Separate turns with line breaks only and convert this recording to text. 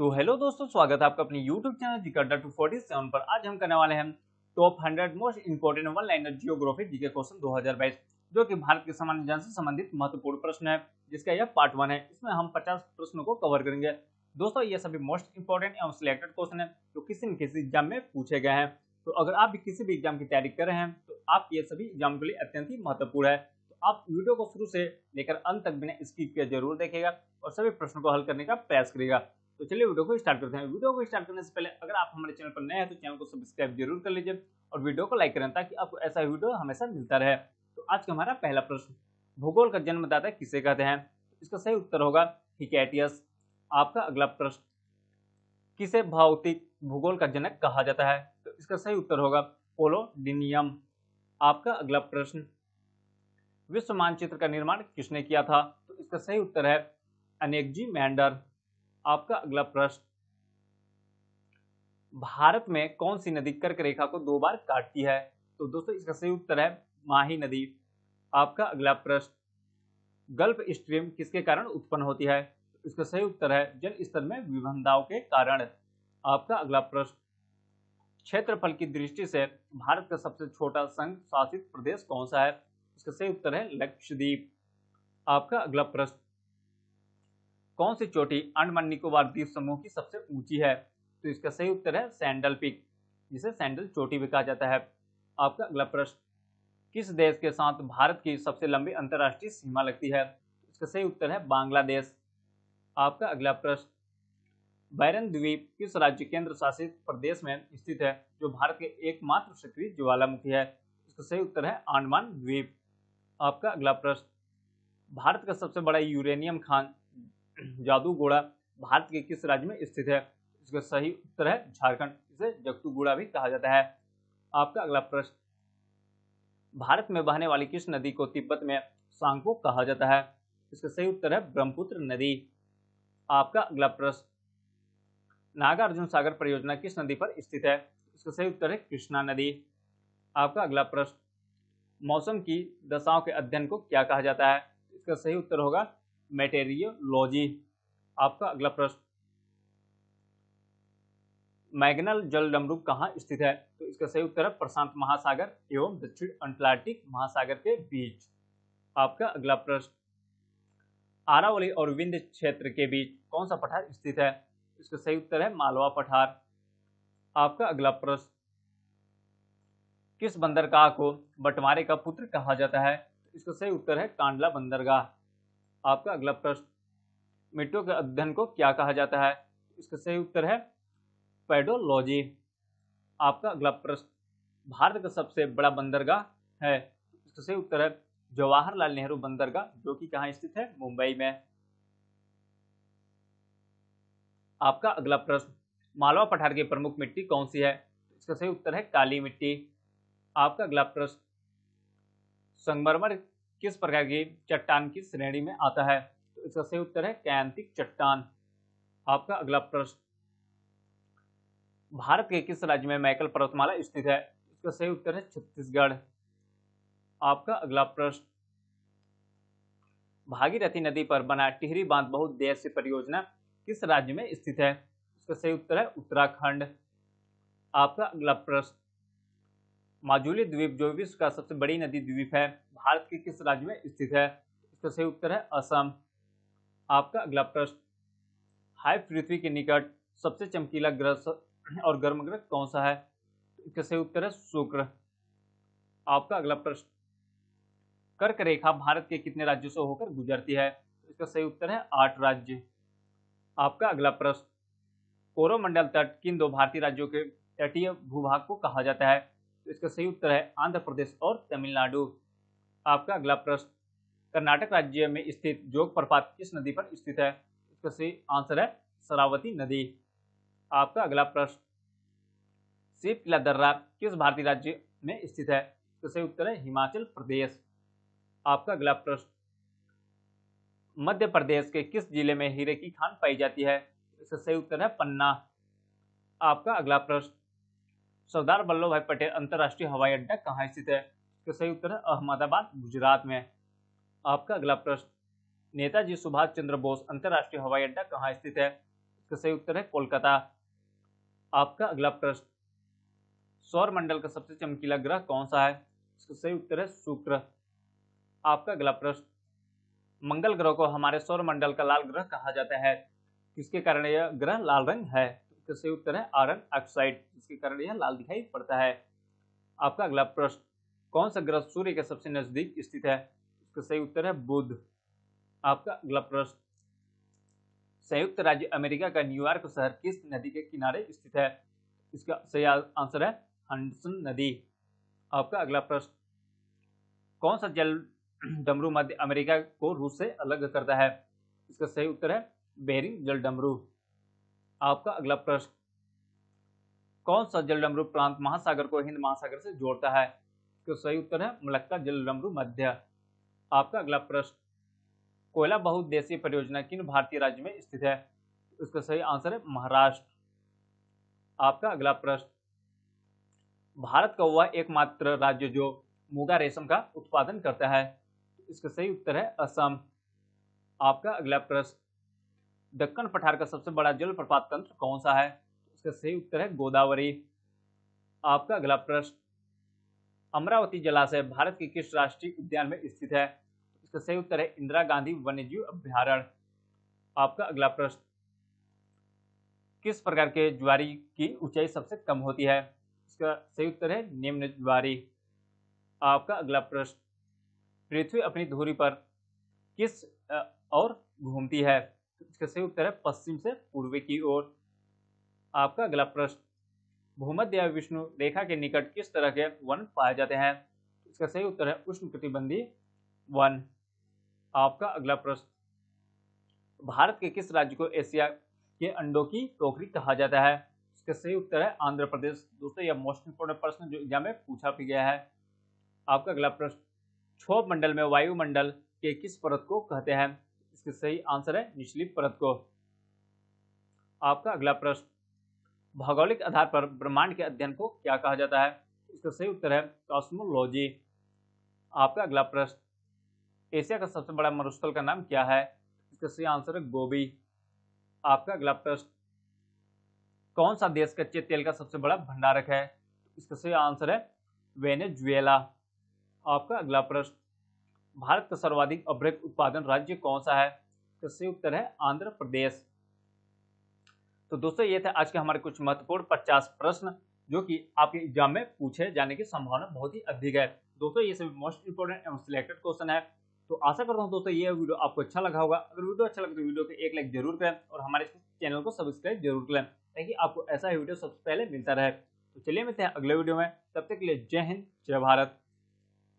तो हेलो दोस्तों, स्वागत है आपका अपने YouTube चैनल जिकरडा 247 पर। आज हम करने वाले हैं top 100 most important one liner geography GK question 2022, जो कि भारत के सामान्य ज्ञान से संबंधित महत्वपूर्ण प्रश्न है, जिसका यह पार्ट 1 है। इसमें हम 50 प्रश्नों को कवर करेंगे। दोस्तों, ये सभी मोस्ट इंपोर्टेंट एवं सिलेक्टेड क्वेश्चन है जो किसी न किसी एग्जाम में पूछे गए हैं। तो अगर आप भी किसी भी एग्जाम की तैयारी कर रहे हैं तो आप ये सभी एग्जाम के लिए अत्यंत ही महत्वपूर्ण है। तो आप वीडियो को शुरू से लेकर अंत तक बिना स्किप किए जरूर देखेगा और सभी प्रश्नों को हल करने का प्रयास करेगा। तो चलिए वीडियो को स्टार्ट करते हैं। वीडियो को स्टार्ट करने से पहले अगर आप हमारे चैनल पर नए हैं तो चैनल को सब्सक्राइब जरूर कर लीजिए और वीडियो को लाइक करें ताकि आपको ऐसा वीडियो हमेशा मिलता रहे। तो आज का हमारा पहला प्रश्न, भूगोल का जन्मदाता किसे कहते हैं? इसका सही उत्तर होगा हिकैटियस। आपका अगला प्रश्न, किसे भौतिक भूगोल का जनक कहा जाता है? तो इसका सही उत्तर होगा पोलोडिनियम। आपका अगला प्रश्न, विश्व मानचित्र का निर्माण किसने किया था? तो इसका सही उत्तर है अनेक्जिमेंडर। आपका अगला प्रश्न, भारत में कौन सी नदी कर्क रेखा को 2 बार काटती है? तो दोस्तों, इसका सही उत्तर है माही नदी। आपका अगला प्रश्न, गल्फ स्ट्रीम किसके कारण उत्पन्न होती है? तो इसका सही उत्तर है जल स्तर में विभिन्नताओं के कारण। आपका अगला प्रश्न, क्षेत्रफल की दृष्टि से भारत का सबसे छोटा संघ शासित प्रदेश कौन सा है? इसका सही उत्तर है लक्षद्वीप। आपका अगला प्रश्न, कौन सी चोटी अंडमान निकोबार द्वीप समूह की सबसे ऊंची है? तो इसका सही उत्तर है सैंडल पीक, जिसे सैंडल चोटी भी कहा जाता है। आपका अगला प्रश्न, किस देश के साथ भारत की सबसे लंबी अंतर्राष्ट्रीय सीमा लगती है? इसका सही उत्तर है बांग्लादेश। आपका अगला प्रश्न, बैरन द्वीप किस राज्य केंद्र शासित प्रदेश में स्थित है जो भारत के एकमात्र सक्रिय ज्वालामुखी है? इसका सही उत्तर है अंडमान द्वीप। आपका अगला प्रश्न, भारत का सबसे बड़ा यूरेनियम खान जादूगोड़ा भारत के किस राज्य में स्थित है? इसका सही उत्तर है झारखंड, इसे जगतूगुड़ा भी कहा जाता है। आपका अगला प्रश्न, भारत में बहने वाली किस नदी को तिब्बत में सांगपो कहा जाता है? इसका सही उत्तर है ब्रह्मपुत्र नदी। आपका अगला प्रश्न, नागार्जुन सागर परियोजना किस नदी पर स्थित है? इसका सही उत्तर है कृष्णा नदी। आपका अगला प्रश्न, मौसम की दशाओं के अध्ययन को क्या कहा जाता है? इसका सही उत्तर होगा मेटेरियोलॉजी। आपका अगला प्रश्न, मैग्नल जलडमरू कहाँ स्थित है? तो इसका सही उत्तर है प्रशांत महासागर एवं दक्षिण अटलांटिक महासागर के बीच। आपका अगला प्रश्न, अरावली और विंध्य क्षेत्र के बीच कौन सा पठार स्थित है? इसका सही उत्तर है मालवा पठार। आपका अगला प्रश्न, किस बंदरगाह को बंटवारे का पुत्र कहा जाता है? इसका सही उत्तर है कांडला बंदरगाह। आपका अगला प्रश्न, मिट्टियों के अध्ययन को क्या कहा जाता है? इसका सही उत्तर है पेडोलॉजी। आपका अगला प्रश्न, भारत का सबसे बड़ा बंदरगाह है? इसका सही उत्तर है जवाहरलाल नेहरू बंदरगाह, जो कि कहाँ स्थित है? मुंबई में। आपका अगला प्रश्न, मालवा पठार की प्रमुख मिट्टी कौन सी है? इसका सही उत्तर है काली मिट्टी। आपका अगला प्रश्न, संगमरमर किस प्रकार की चट्टान की श्रेणी में आता है? तो इसका सही उत्तर है कैंतिक चट्टान। आपका अगला प्रश्न, भारत के किस राज्य में मैकल पर्वतमाला स्थित है? इसका सही उत्तर है छत्तीसगढ़। आपका अगला प्रश्न, भागीरथी नदी पर बना टिहरी बांध बहुउद्देश्यीय परियोजना किस राज्य में स्थित है? इसका सही उत्तर है उत्तराखंड। आपका अगला प्रश्न, माजुली द्वीप जो विश्व का सबसे बड़ी नदी द्वीप है भारत के किस राज्य में स्थित है? इसका सही उत्तर है असम। आपका अगला प्रश्न, हाई पृथ्वी के निकट सबसे चमकीला ग्रह और गर्म ग्रह कौन सा है? इसका सही उत्तर है शुक्र। आपका अगला प्रश्न, कर्क रेखा भारत के कितने राज्यों से होकर गुजरती है? इसका सही उत्तर है 8 राज्य। आपका अगला प्रश्न, कोरोमंडल तट किन 2 भारतीय राज्यों के तटीय भूभाग को कहा जाता है? तो इसका सही उत्तर है आंध्र प्रदेश और तमिलनाडु। आपका अगला प्रश्न, कर्नाटक राज्य में स्थित जोग प्रपात किस नदी पर स्थित है? इसका सही आंसर है शरावती नदी। आपका अगला प्रश्न, शिवकिला दर्रा किस भारतीय राज्य में स्थित है? इसका सही उत्तर है हिमाचल प्रदेश। आपका अगला प्रश्न, मध्य प्रदेश के किस जिले में हीरे की खान पाई जाती है? इसका सही उत्तर है पन्ना। आपका अगला प्रश्न, सरदार वल्लभ भाई पटेल अंतर्राष्ट्रीय हवाई अड्डा कहाँ स्थित है? इसका सही उत्तर है अहमदाबाद, गुजरात में। आपका अगला प्रश्न, नेताजी सुभाष चंद्र बोस अंतर्राष्ट्रीय हवाई अड्डा कहाँ स्थित है? इसका सही उत्तर है कोलकाता। आपका अगला प्रश्न, सौर मंडल का सबसे चमकीला ग्रह कौन सा है? इसका सही उत्तर है शुक्र। आपका अगला प्रश्न, मंगल ग्रह को हमारे सौर मंडल का लाल ग्रह कहा जाता है, किसके कारण यह ग्रह लाल रंग है? इसका सही उत्तर है आयरन ऑक्साइड, जिसके कारण यह लाल दिखाई पड़ता है। आपका अगला प्रश्न, कौन सा ग्रह सूर्य के सबसे नजदीक स्थित है? इसका सही उत्तर है बुध। आपका अगला प्रश्न, संयुक्त राज्य अमेरिका का न्यूयॉर्क शहर किस नदी के किनारे स्थित है? इसका सही आंसर है हडसन नदी। आपका अगला प्रश्न, कौन सा जल डमरू मध्य अमेरिका को रूस से अलग करता है? इसका सही उत्तर है बेरिंग जल डमरू। आपका अगला प्रश्न, कौन सा जल डमरू प्रांत महासागर को हिंद महासागर से जोड़ता है? इसका सही उत्तर है मलक्का जल डमरू मध्य। आपका अगला प्रश्न, कोयला बहुउद्देशीय परियोजना किन भारतीय राज्य में स्थित है? इसका सही आंसर है महाराष्ट्र। आपका अगला प्रश्न, भारत का वह एकमात्र राज्य जो मूंगा रेशम का उत्पादन करता है? इसका सही उत्तर है असम। आपका अगला प्रश्न, दक्कन पठार का सबसे बड़ा जलप्रपात तंत्र कौन सा है? इसका सही उत्तर है गोदावरी। आपका अगला प्रश्न, अमरावती जलाशय भारत के किस राष्ट्रीय उद्यान में स्थित है? इसका सही उत्तर है इंदिरा गांधी वन्यजीव अभ्यारण्य। आपका अगला प्रश्न, किस प्रकार के ज्वारी की ऊंचाई सबसे कम होती है? इसका सही उत्तर है निम्न ज्वारी। आपका अगला प्रश्न, पृथ्वी अपनी धुरी पर किस और घूमती है? इसका सही उत्तर है पश्चिम से पूर्व की ओर। आपका अगला प्रश्न, भूमध्य या विष्णु रेखा के निकट किस तरह के वन पाए जाते हैं? इसका सही उत्तर है उष्णकटिबंधीय वन। आपका अगला प्रश्न, भारत के किस राज्य को एशिया के अंडों की टोकरी कहा जाता है? इसका सही उत्तर है आंध्र प्रदेश। दोस्तों यह मोस्ट इंपोर्टेंट प्रश्न जो एग्जाम में पूछा भी गया है। आपका अगला प्रश्न, क्षोभ मंडल में वायुमंडल के किस परत को कहते हैं? इसका सही आंसर है निचली परत को। आपका अगला प्रश्न, भौगोलिक आधार पर ब्रह्मांड के अध्ययन को क्या कहा जाता है? इसका सही उत्तर है कॉस्मोलॉजी। आपका अगला प्रश्न, एशिया का सबसे बड़ा मरुस्थल का नाम क्या है? इसका सही आंसर है गोबी। आपका अगला प्रश्न, कौन सा देश कच्चे तेल का सबसे बड़ा भंडारक है? इसका सही आंसर है वेनेजुएला। आपका अगला प्रश्न, भारत का सर्वाधिक अभ्रक उत्पादन राज्य कौन सा है? इसका सही उत्तर है आंध्र प्रदेश। तो दोस्तों ये थे आज के हमारे कुछ महत्वपूर्ण 50 प्रश्न जो कि आपके एग्जाम में पूछे जाने की संभावना बहुत ही अधिक है। दोस्तों ये सभी मोस्ट इंपोर्टेंट एवं सिलेक्टेड क्वेश्चन है। तो आशा करता हूँ दोस्तों ये वीडियो आपको अच्छा लगा होगा। अगर वीडियो अच्छा लगे तो वीडियो को एक लाइक जरूर करें और हमारे चैनल को सब्सक्राइब जरूर करें ताकि आपको ऐसा वीडियो सबसे पहले मिलता रहे। तो चलिए मिलते हैं अगले वीडियो में, तब तक के लिए जय हिंद जय भारत।